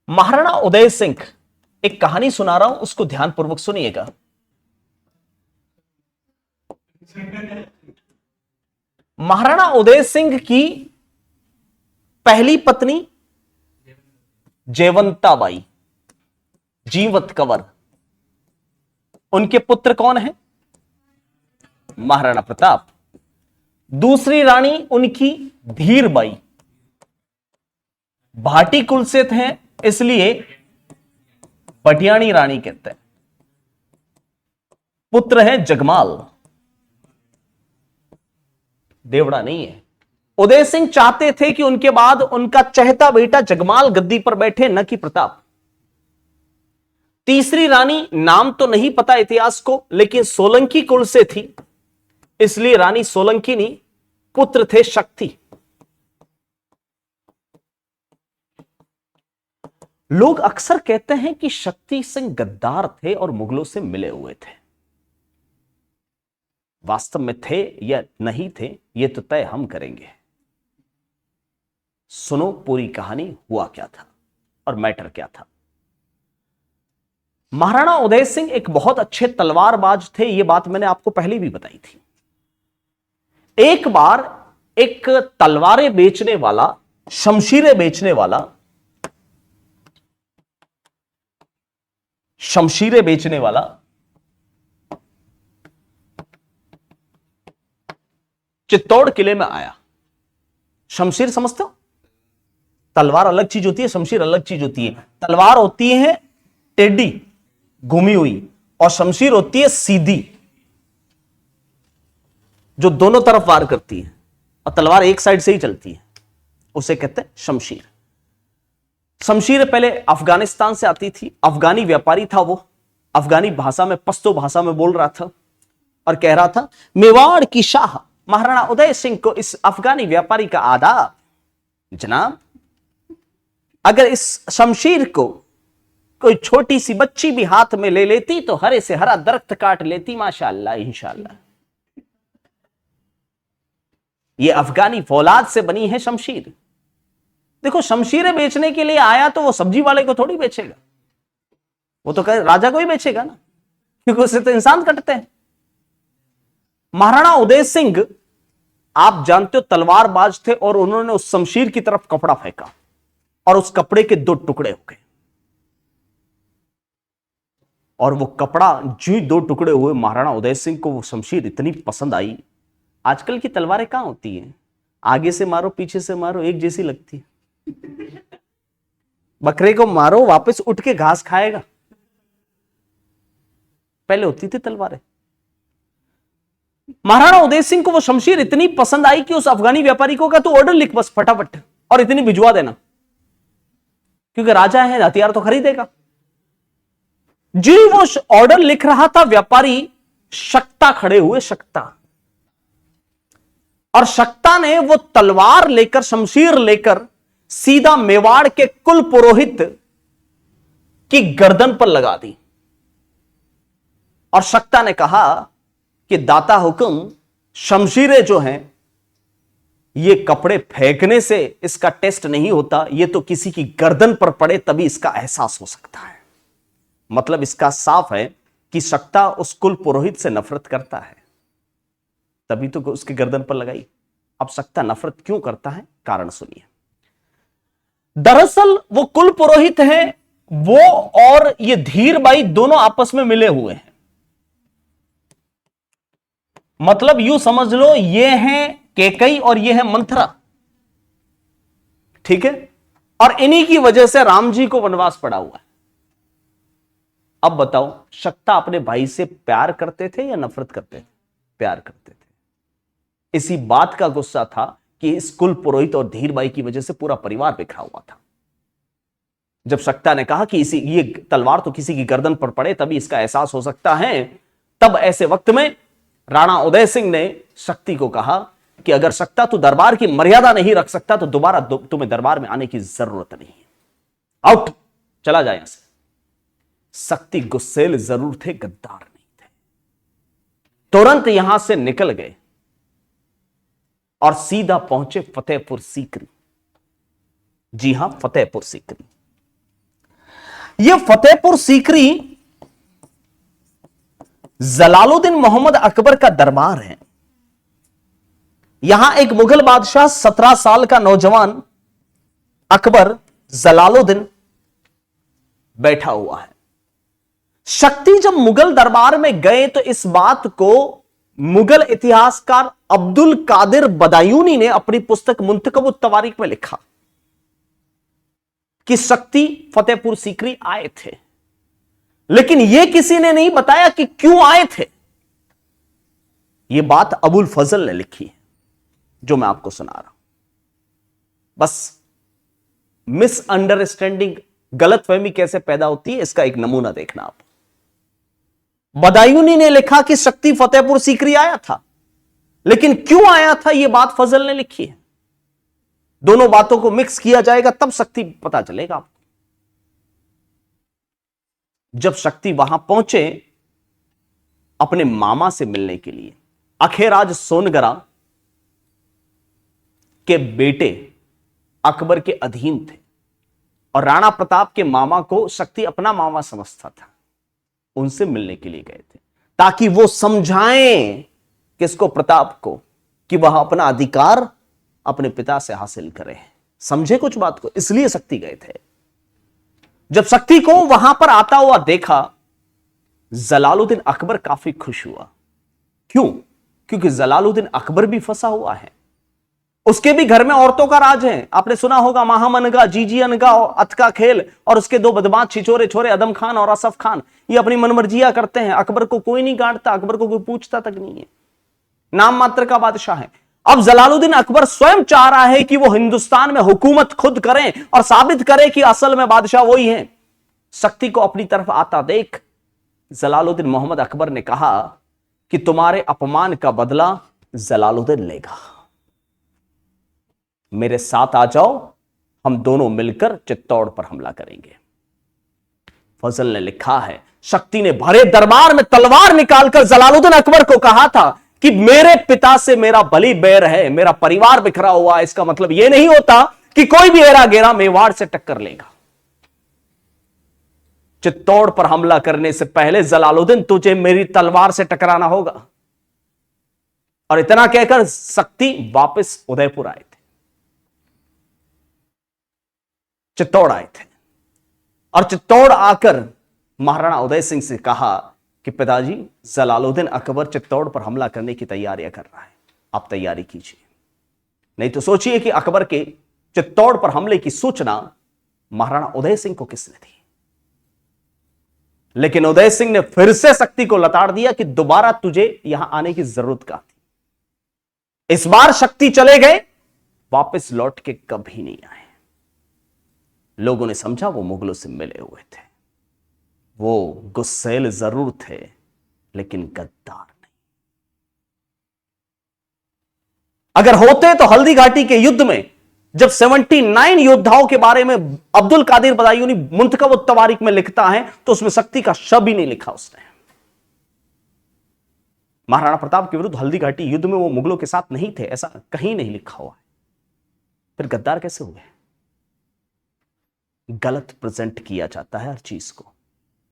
महाराणा उदय सिंह, एक कहानी सुना रहा हूं, उसको ध्यानपूर्वक सुनिएगा। महाराणा उदय सिंह की पहली पत्नी जयवंताबाई, जीवत कंवर, उनके पुत्र कौन है? महाराणा प्रताप। दूसरी रानी उनकी धीरबाई, भाटी कुल से थे इसलिए पटियाणी रानी कहते हैं। पुत्र है जगमाल, देवड़ा नहीं है। उदय सिंह चाहते थे कि उनके बाद उनका चहेता बेटा जगमाल गद्दी पर बैठे, न कि प्रताप। तीसरी रानी, नाम तो नहीं पता इतिहास को, लेकिन सोलंकी कुल से थी इसलिए रानी सोलंकी नहीं, पुत्र थे शक्ति। लोग अक्सर कहते हैं कि शक्ति सिंह गद्दार थे और मुगलों से मिले हुए थे। वास्तव में थे या नहीं थे, यह तो तय हम करेंगे। सुनो पूरी कहानी, हुआ क्या था और मैटर क्या था। महाराणा उदय सिंह एक बहुत अच्छे तलवारबाज थे, यह बात मैंने आपको पहले भी बताई थी। एक बार एक तलवारें बेचने वाला, शमशीरें बेचने वाला चित्तौड़ किले में आया। शमशीर समझते हो? तलवार अलग चीज होती है, शमशीर अलग चीज होती है। तलवार होती है टेढ़ी, घूमी हुई, और शमशीर होती है सीधी, जो दोनों तरफ वार करती है, और तलवार एक साइड से ही चलती है, उसे कहते हैं शमशीर। शमशीर पहले अफगानिस्तान से आती थी। अफगानी व्यापारी था वो, अफगानी भाषा में, पश्तो भाषा में बोल रहा था और कह रहा था, मेवाड़ की शाह महाराणा उदय सिंह को इस अफगानी व्यापारी का आदाब। जनाब, अगर इस शमशीर को कोई छोटी सी बच्ची भी हाथ में ले लेती तो हरे से हरा दरख्त काट लेती, माशाअल्लाह इंशाअल्लाह। ये अफगानी फौलाद से बनी है शमशीर। देखो, शमशीरें बेचने के लिए आया तो वो सब्जी वाले को थोड़ी बेचेगा, वो तो राजा को ही बेचेगा ना, क्योंकि उससे तो इंसान कटते हैं। महाराणा उदय सिंह, आप जानते हो, तलवारबाज थे, और उन्होंने उस शमशीर की तरफ कपड़ा फेंका और उस कपड़े के दो टुकड़े हो गए। और वो कपड़ा जो दो टुकड़े हुए, महाराणा उदय सिंह को वो शमशीर इतनी पसंद आई। आजकल की तलवारें कहां होती हैं, आगे से मारो पीछे से मारो एक जैसी लगती है। बकरे को मारो वापस उठ के घास खाएगा, पहले होती थी तलवारें। महाराणा उदय सिंह को वो शमशीर इतनी पसंद आई कि उस अफगानी व्यापारी को कहा, तू ऑर्डर लिख बस फटाफट और इतनी भिजवा देना, क्योंकि राजा है, हथियार तो खरीदेगा। जी वो ऑर्डर लिख रहा था, व्यापारी शक्ता खड़े हुए, शक्ता, और शक्ता ने वो तलवार लेकर, शमशीर लेकर सीधा मेवाड़ के कुल पुरोहित की गर्दन पर लगा दी। और शक्ता ने कहा कि दाता हुक्म, शमशीरें जो हैं, ये कपड़े फेंकने से इसका टेस्ट नहीं होता, ये तो किसी की गर्दन पर पड़े तभी इसका एहसास हो सकता है। मतलब इसका साफ है कि शक्ता उस कुल पुरोहित से नफरत करता है, तभी तो उसकी गर्दन पर लगाई। अब शक्ता नफरत क्यों करता है, कारण सुनिए। दरअसल वो कुल पुरोहित हैं, वो और ये धीरबाई दोनों आपस में मिले हुए हैं। मतलब यूं समझ लो, ये हैं केकई और ये है मंथरा, ठीक है, और इन्हीं की वजह से राम जी को वनवास पड़ा हुआ है। अब बताओ, शक्ता अपने भाई से प्यार करते थे या नफरत करते थे? प्यार करते थे। इसी बात का गुस्सा था कि इस कुल पुरोहित और धीरबाई की वजह से पूरा परिवार बिखरा हुआ था। जब शक्ता ने कहा कि ये तलवार तो किसी की गर्दन पर पड़े तभी इसका एहसास हो सकता है, तब ऐसे वक्त में राणा उदय सिंह ने शक्ति को कहा कि अगर शक्ता तू दरबार की मर्यादा नहीं रख सकता तो दोबारा तुम्हें दरबार में आने की जरूरत नहीं है, आउट, चला जाए यहां से। शक्ति गुस्सेल जरूर थे, गद्दार नहीं थे। तुरंत यहां से निकल गए और सीधा पहुंचे फतेहपुर सीकरी। जी हां, फतेहपुर सीकरी। यह फतेहपुर सीकरी जलालुद्दीन मोहम्मद अकबर का दरबार है। यहां एक मुगल बादशाह 17 साल का नौजवान अकबर जलालुद्दीन बैठा हुआ है। शक्ति जब मुगल दरबार में गए तो इस बात को मुगल इतिहासकार अब्दुल कादिर बदायूनी ने अपनी पुस्तक मुंतखब तवारीख में लिखा कि शक्ति फतेहपुर सीकरी आए थे, लेकिन यह किसी ने नहीं बताया कि क्यों आए थे। यह बात अबुल फजल ने लिखी है, जो मैं आपको सुना रहा हूं। बस मिसअंडरस्टैंडिंग, गलतफहमी कैसे पैदा होती है, इसका एक नमूना देखना आप। बदायूनी ने लिखा कि शक्ति फतेहपुर सीकरी आया था, लेकिन क्यों आया था यह बात फजल ने लिखी है। दोनों बातों को मिक्स किया जाएगा तब शक्ति पता चलेगा आपको। जब शक्ति वहां पहुंचे अपने मामा से मिलने के लिए, अखेराज सोनगरा के बेटे अकबर के अधीन थे और राणा प्रताप के मामा को शक्ति अपना मामा समझता था, उनसे मिलने के लिए गए थे ताकि वो समझाएं किसको, प्रताप को, कि वह अपना अधिकार अपने पिता से हासिल करे। समझे कुछ बात को, इसलिए शक्ति गए थे। जब शक्ति को वहां पर आता हुआ देखा, जलालुद्दीन अकबर काफी खुश हुआ। क्यों? क्योंकि जलालुद्दीन अकबर भी फंसा हुआ है, उसके भी घर में औरतों का राज है। आपने सुना होगा महामनगा, जीजी अनगा और अत का खेल, और उसके दो बदमाश छिछोरे छोरे अदम खान और असफ खान, ये अपनी मनमर्जियां करते हैं। अकबर को कोई नहीं गांटता, अकबर को कोई पूछता तक नहीं है, नाम मात्र का बादशाह है। अब जलालुद्दीन अकबर स्वयं चाह रहा है कि वो हिंदुस्तान में हुकूमत खुद करें और साबित करें कि असल में बादशाह वही है। शक्ति को अपनी तरफ आता देख जलालुद्दीन मोहम्मद अकबर ने कहा कि तुम्हारे अपमान का बदला जलालुद्दीन लेगा, मेरे साथ आ जाओ, हम दोनों मिलकर चित्तौड़ पर हमला करेंगे। फजल ने लिखा है, शक्ति ने भरे दरबार में तलवार निकालकर जलालुद्दीन अकबर को कहा था कि मेरे पिता से मेरा बली बैर है, मेरा परिवार बिखरा हुआ है, इसका मतलब यह नहीं होता कि कोई भी एरा गेरा मेवाड़ से टक्कर लेगा। चित्तौड़ पर हमला करने से पहले जलालुद्दीन तुझे मेरी तलवार से टकराना होगा। और इतना कहकर शक्ति वापस उदयपुर आए थे, चित्तौड़ आए थे, और चित्तौड़ आकर महाराणा उदय सिंह से कहा कि पिताजी, जलालुद्दीन अकबर चित्तौड़ पर हमला करने की तैयारियां कर रहा है, आप तैयारी कीजिए। नहीं तो सोचिए कि अकबर के चित्तौड़ पर हमले की सूचना महाराणा उदय सिंह को किसने दी। लेकिन उदय सिंह ने फिर से शक्ति को लताड़ दिया कि दोबारा तुझे यहां आने की जरूरत क्या थी। इस बार शक्ति चले गए, वापस लौट के कभी नहीं आए। लोगों ने समझा वो मुगलों से मिले हुए थे, वो गुस्सैल जरूर थे लेकिन गद्दार नहीं। अगर होते तो हल्दी घाटी के युद्ध में जब 79 योद्धाओं के बारे में अब्दुल कादिर बदायूनी मुंतखब तवारीख में लिखता है तो उसमें शक्ति का शब्द ही नहीं लिखा उसने। महाराणा प्रताप के विरुद्ध हल्दी घाटी युद्ध में वो मुगलों के साथ नहीं थे, ऐसा कहीं नहीं लिखा हुआ है। फिर गद्दार कैसे हुए? गलत प्रेजेंट किया जाता है हर चीज को।